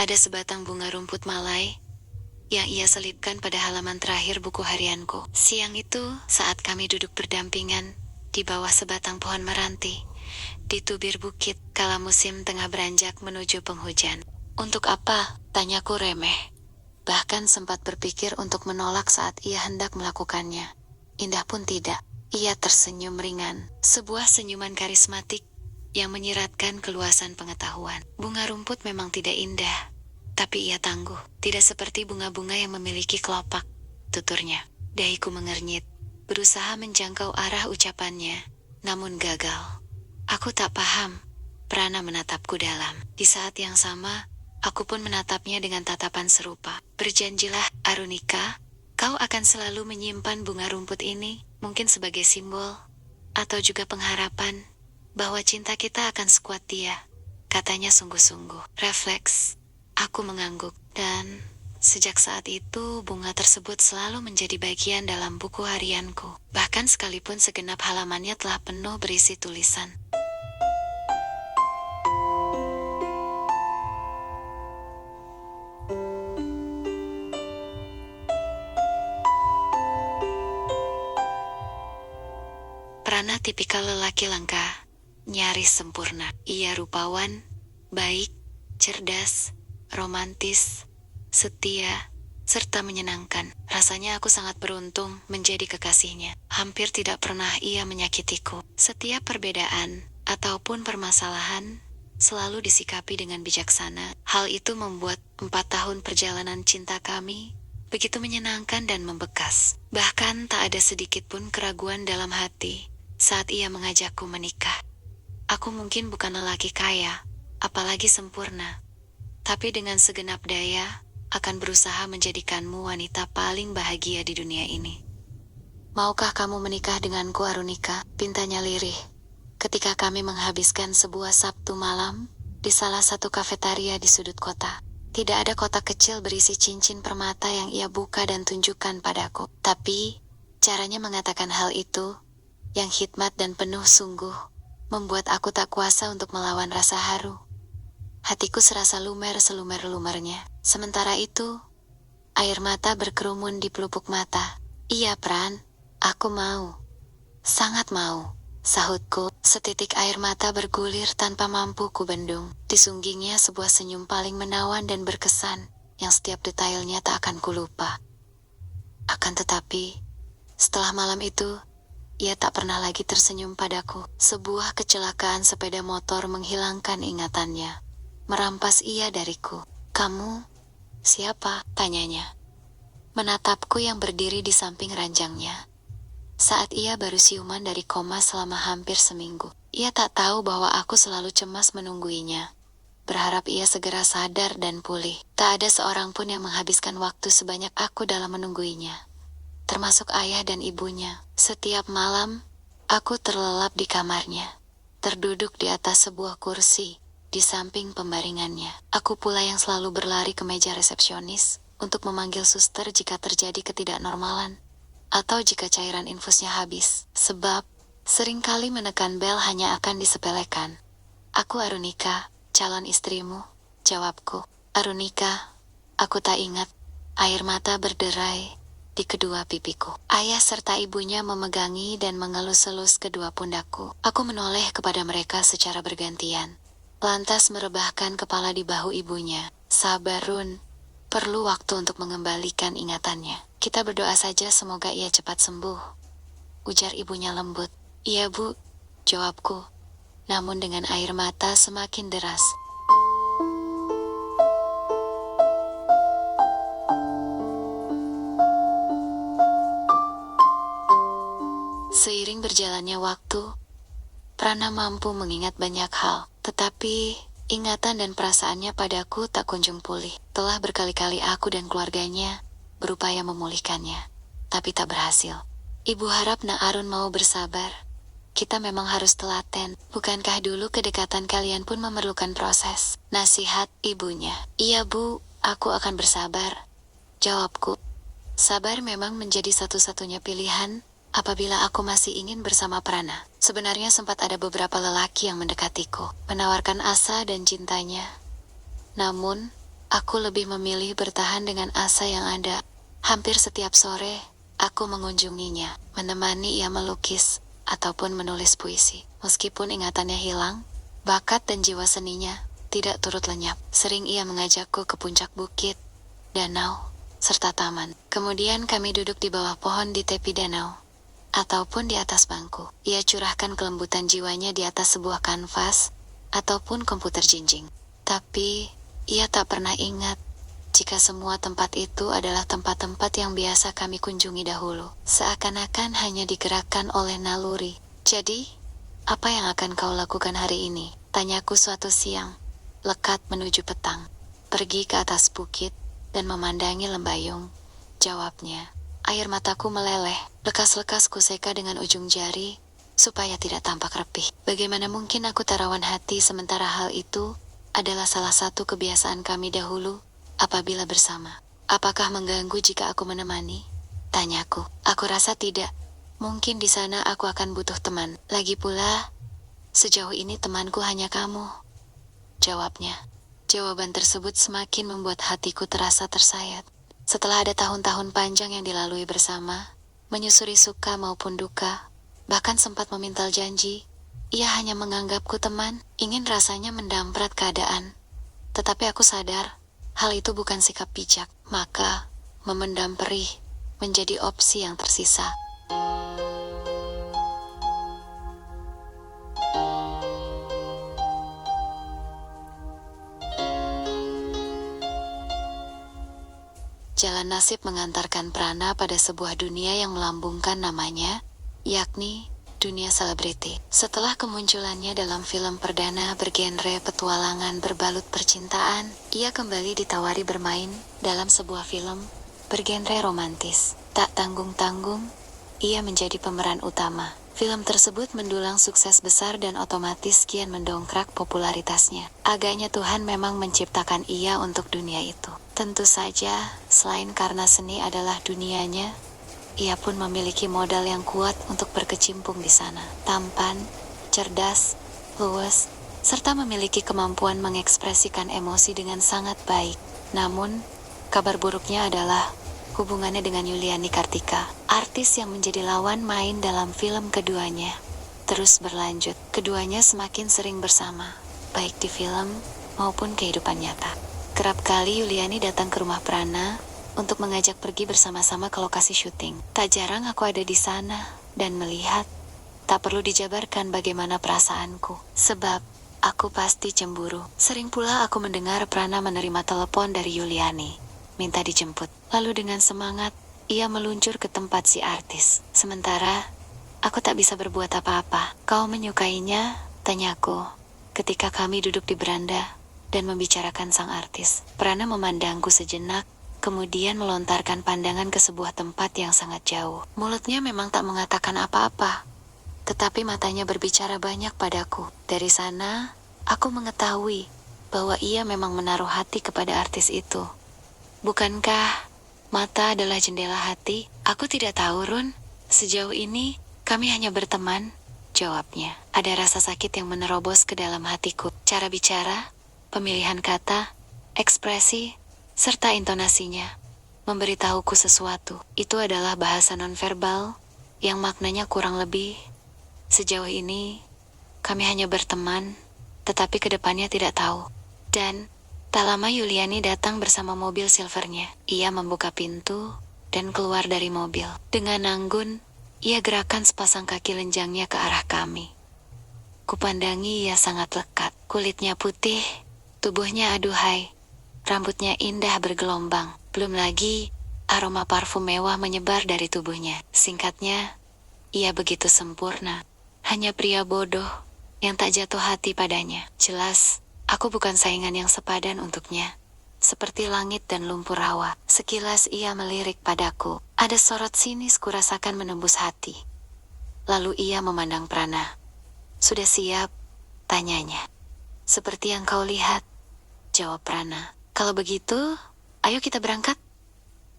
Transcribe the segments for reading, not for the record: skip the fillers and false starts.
ada sebatang bunga rumput malai yang ia selipkan pada halaman terakhir buku harianku. Siang itu, saat kami duduk berdampingan di bawah sebatang pohon meranti di tubir bukit, kala musim tengah beranjak menuju penghujan. "Untuk apa?" tanyaku remeh. Bahkan sempat berpikir untuk menolak saat ia hendak melakukannya. Indah pun tidak. Ia tersenyum ringan, sebuah senyuman karismatik yang menyiratkan keluasan pengetahuan. "Bunga rumput memang tidak indah, tapi ia tangguh. Tidak seperti bunga-bunga yang memiliki kelopak," tuturnya. Dahiku mengernyit, berusaha menjangkau arah ucapannya, namun gagal. "Aku tak paham." Prana menatapku dalam. Di saat yang sama, aku pun menatapnya dengan tatapan serupa. "Berjanjilah, Arunika, kau akan selalu menyimpan bunga rumput ini, mungkin sebagai simbol, atau juga pengharapan, bahwa cinta kita akan sekuat dia," katanya sungguh-sungguh. Refleks. Aku mengangguk, dan sejak saat itu bunga tersebut selalu menjadi bagian dalam buku harianku. Bahkan sekalipun segenap halamannya telah penuh berisi tulisan. Prana tipikal lelaki langka, nyaris sempurna. Ia rupawan, baik, cerdas, romantis, setia, serta menyenangkan. Rasanya aku sangat beruntung menjadi kekasihnya. Hampir tidak pernah ia menyakitiku. Setiap perbedaan ataupun permasalahan selalu disikapi dengan bijaksana. Hal itu membuat 4 tahun perjalanan cinta kami begitu menyenangkan dan membekas. Bahkan tak ada sedikit pun keraguan dalam hati saat ia mengajakku menikah. Aku mungkin bukan lelaki kaya, apalagi sempurna, tapi dengan segenap daya akan berusaha menjadikanmu wanita paling bahagia di dunia ini. "Maukah kamu menikah denganku, Arunika?" pintanya lirih ketika kami menghabiskan sebuah Sabtu malam di salah satu kafetaria di sudut kota. Tidak ada kotak kecil berisi cincin permata yang ia buka dan tunjukkan padaku. Tapi, caranya mengatakan hal itu, yang hikmat dan penuh sungguh, membuat aku tak kuasa untuk melawan rasa haru. Hatiku serasa lumer selumer-lumernya. Sementara itu, air mata berkerumun di pelupuk mata. "Iya, Pran, aku mau. Sangat mau," sahutku. Setitik air mata bergulir tanpa mampu kubendung. Disunggingnya sebuah senyum paling menawan dan berkesan, yang setiap detailnya tak akan kulupa. Akan tetapi, setelah malam itu, ia tak pernah lagi tersenyum padaku. Sebuah kecelakaan sepeda motor menghilangkan ingatannya, merampas ia dariku. "Kamu, siapa?" tanyanya, menatapku yang berdiri di samping ranjangnya. Saat ia baru siuman dari koma selama hampir seminggu. Ia tak tahu bahwa aku selalu cemas menungguinya, berharap ia segera sadar dan pulih. Tak ada seorang pun yang menghabiskan waktu sebanyak aku dalam menungguinya, termasuk ayah dan ibunya. Setiap malam, aku terlelap di kamarnya, terduduk di atas sebuah kursi di samping pembaringannya. Aku pula yang selalu berlari ke meja resepsionis untuk memanggil suster jika terjadi ketidaknormalan, atau jika cairan infusnya habis. Sebab, seringkali menekan bel hanya akan disepelekan. "Aku Arunika, calon istrimu," jawabku. "Arunika, aku tak ingat." Air mata berderai di kedua pipiku. Ayah serta ibunya memegangi dan mengelus-elus kedua pundakku. Aku menoleh kepada mereka secara bergantian, lantas merebahkan kepala di bahu ibunya. "Sabar, Run. Perlu waktu untuk mengembalikan ingatannya. Kita berdoa saja semoga ia cepat sembuh," ujar ibunya lembut. "Iya, Bu," jawabku, namun dengan air mata semakin deras. Seiring berjalannya waktu, Prana mampu mengingat banyak hal, tetapi ingatan dan perasaannya padaku tak kunjung pulih. Telah berkali-kali aku dan keluarganya berupaya memulihkannya, tapi tak berhasil. "Ibu harap Nak Arun mau bersabar. Kita memang harus telaten. Bukankah dulu kedekatan kalian pun memerlukan proses?" nasihat ibunya. "Iya, Bu, aku akan bersabar," jawabku. Sabar memang menjadi satu-satunya pilihan apabila aku masih ingin bersama Prana. Sebenarnya sempat ada beberapa lelaki yang mendekatiku, menawarkan asa dan cintanya. Namun, Aku lebih memilih bertahan dengan asa yang ada. Hampir setiap sore, aku mengunjunginya, menemani ia melukis ataupun menulis puisi. Meskipun ingatannya hilang, bakat dan jiwa seninya tidak turut lenyap. Sering ia mengajakku ke puncak bukit, danau, serta taman. Kemudian kami duduk di bawah pohon di tepi danau, ataupun di atas bangku. Ia curahkan kelembutan jiwanya di atas sebuah kanvas, ataupun komputer jinjing. Tapi, ia tak pernah ingat jika semua tempat itu adalah tempat-tempat yang biasa kami kunjungi dahulu. Seakan-akan hanya digerakkan oleh naluri. Jadi, apa yang akan kau lakukan hari ini? Tanyaku suatu siang, lekat menuju petang. Pergi ke atas bukit, dan memandangi lembayung. Jawabnya, air mataku meleleh, lekas-lekas kuseka dengan ujung jari, supaya tidak tampak repih. Bagaimana mungkin aku tarawan hati sementara hal itu adalah salah satu kebiasaan kami dahulu apabila bersama. Apakah mengganggu jika aku menemani? Tanyaku. Aku rasa tidak. Mungkin di sana aku akan butuh teman. Lagi pula, sejauh ini temanku hanya kamu. Jawabnya. Jawaban tersebut semakin membuat hatiku terasa tersayat. Setelah ada tahun-tahun panjang yang dilalui bersama, menyusuri suka maupun duka, bahkan sempat memintal janji, ia hanya menganggapku teman, ingin rasanya mendamprat keadaan. Tetapi aku sadar, hal itu bukan sikap bijak, maka memendam perih menjadi opsi yang tersisa. Jalan nasib mengantarkan Prana pada sebuah dunia yang melambungkan namanya, yakni dunia selebriti. Setelah kemunculannya dalam film perdana bergenre petualangan berbalut percintaan, ia kembali ditawari bermain dalam sebuah film bergenre romantis. Tak tanggung-tanggung, ia menjadi pemeran utama. Film tersebut mendulang sukses besar dan otomatis kian mendongkrak popularitasnya. Agaknya Tuhan memang menciptakan ia untuk dunia itu. Tentu saja, selain karena seni adalah dunianya, ia pun memiliki modal yang kuat untuk berkecimpung di sana. Tampan, cerdas, luwes, serta memiliki kemampuan mengekspresikan emosi dengan sangat baik. Namun, kabar buruknya adalah hubungannya dengan Yuliani Kartika, artis yang menjadi lawan main dalam film keduanya, terus berlanjut. Keduanya semakin sering bersama, baik di film maupun kehidupan nyata. Kerap kali Yuliani datang ke rumah Prana untuk mengajak pergi bersama-sama ke lokasi syuting. Tak jarang aku ada di sana dan melihat. Tak perlu dijabarkan bagaimana perasaanku, sebab aku pasti cemburu. Sering pula aku mendengar Prana menerima telepon dari Yuliani, minta dijemput. Lalu dengan semangat, ia meluncur ke tempat si artis. Sementara, aku tak bisa berbuat apa-apa. Kau menyukainya? Tanyaku, ketika kami duduk di beranda dan membicarakan sang artis. Prana memandangku sejenak, kemudian melontarkan pandangan ke sebuah tempat yang sangat jauh. Mulutnya memang tak mengatakan apa-apa, tetapi matanya berbicara banyak padaku. Dari sana, aku mengetahui bahwa ia memang menaruh hati kepada artis itu. Bukankah mata adalah jendela hati? Aku tidak tahu, Run. Sejauh ini, kami hanya berteman, jawabnya. Ada rasa sakit yang menerobos ke dalam hatiku. Cara bicara, pemilihan kata, ekspresi, serta intonasinya memberitahuku sesuatu. Itu adalah bahasa nonverbal yang maknanya kurang lebih. Sejauh ini, kami hanya berteman, tetapi kedepannya tidak tahu. Dan tak lama Yuliani datang bersama mobil silvernya. Ia membuka pintu dan keluar dari mobil. Dengan anggun, ia gerakan sepasang kaki lenjangnya ke arah kami. Kupandangi ia sangat lekat. Kulitnya putih, tubuhnya aduhai, rambutnya indah bergelombang. Belum lagi, aroma parfum mewah menyebar dari tubuhnya. Singkatnya, ia begitu sempurna. Hanya pria bodoh yang tak jatuh hati padanya. Jelas, aku bukan saingan yang sepadan untuknya. Seperti langit dan lumpur rawa, sekilas ia melirik padaku. Ada sorot sinis kurasakan menembus hati. Lalu ia memandang Prana. Sudah siap? Tanyanya. Seperti yang kau lihat, jawab Prana. Kalau begitu, ayo kita berangkat.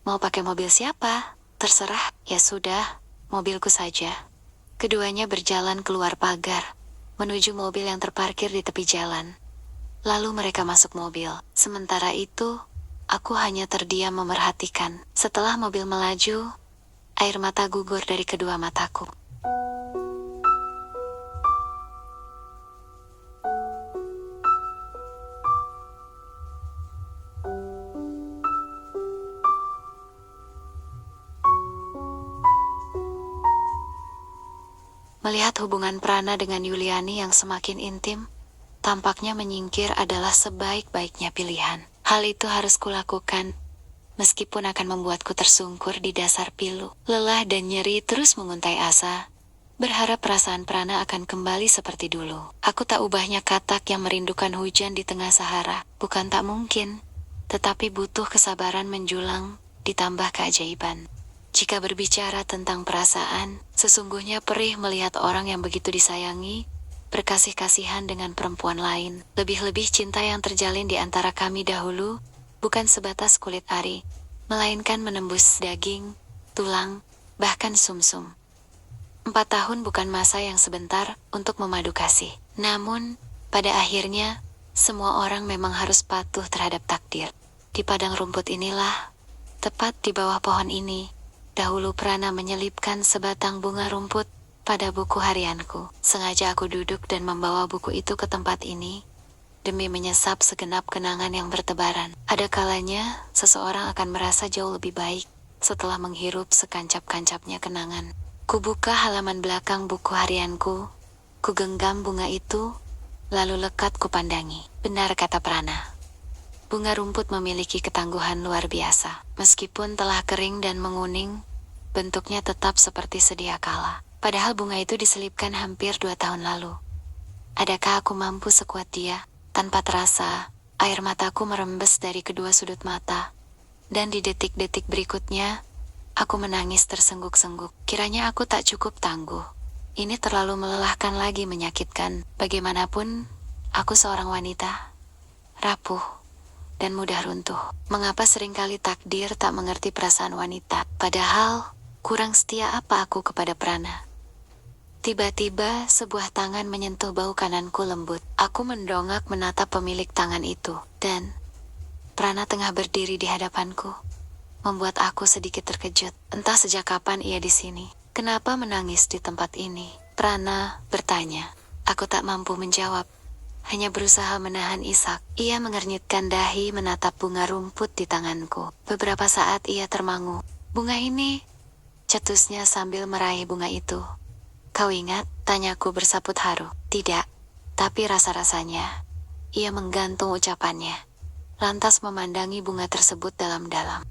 Mau pakai mobil siapa? Terserah. Ya sudah, mobilku saja. Keduanya berjalan keluar pagar, menuju mobil yang terparkir di tepi jalan. Lalu mereka masuk mobil. Sementara itu, Aku hanya terdiam memerhatikan. Setelah mobil melaju, air mata gugur dari kedua mataku. Melihat hubungan Prana dengan Yuliani yang semakin intim, tampaknya menyingkir adalah sebaik-baiknya pilihan. Hal itu harus kulakukan, meskipun akan membuatku tersungkur di dasar pilu. Lelah dan nyeri terus menguntai asa, berharap perasaan Prana akan kembali seperti dulu. Aku tak ubahnya katak yang merindukan hujan di tengah Sahara. Bukan tak mungkin, tetapi butuh kesabaran menjulang, ditambah keajaiban. Jika berbicara tentang perasaan, sesungguhnya perih melihat orang yang begitu disayangi, berkasih-kasihan dengan perempuan lain. Lebih-lebih cinta yang terjalin di antara kami dahulu, bukan sebatas kulit ari, melainkan menembus daging, tulang, bahkan sumsum. 4 tahun bukan masa yang sebentar untuk memadu kasih. Namun, pada akhirnya, semua orang memang harus patuh terhadap takdir. Di padang rumput inilah, tepat di bawah pohon ini, dahulu Prana menyelipkan sebatang bunga rumput pada buku harianku. Sengaja aku duduk dan membawa buku itu ke tempat ini, demi menyesap segenap kenangan yang bertebaran. Ada kalanya, seseorang akan merasa jauh lebih baik setelah menghirup sekancap-kancapnya kenangan. Kubuka halaman belakang buku harianku, kugenggam bunga itu, lalu lekat kupandangi. Benar kata Prana. Bunga rumput memiliki ketangguhan luar biasa. Meskipun telah kering dan menguning, bentuknya tetap seperti sedia kala. Padahal bunga itu diselipkan hampir 2 tahun lalu. Adakah aku mampu sekuat dia? Tanpa terasa, air mataku merembes dari kedua sudut mata. Dan di detik-detik berikutnya, aku menangis tersengguk-sengguk. Kiranya aku tak cukup tangguh. Ini terlalu melelahkan lagi menyakitkan. Bagaimanapun, aku seorang wanita, rapuh, dan mudah runtuh. Mengapa seringkali takdir tak mengerti perasaan wanita? Padahal, kurang setia apa aku kepada Prana? Tiba-tiba, sebuah tangan menyentuh bahu kananku lembut. Aku mendongak menatap pemilik tangan itu, dan Prana tengah berdiri di hadapanku, membuat aku sedikit terkejut. Entah sejak kapan ia di sini. Kenapa menangis di tempat ini? Prana bertanya. Aku tak mampu menjawab, hanya berusaha menahan isak. Ia mengernyitkan dahi menatap bunga rumput di tanganku. Beberapa saat ia termangu. Bunga ini, cetusnya sambil meraih bunga itu. Kau ingat? Tanyaku bersaput haru. Tidak, tapi rasa-rasanya. Ia menggantung ucapannya, lantas memandangi bunga tersebut dalam-dalam.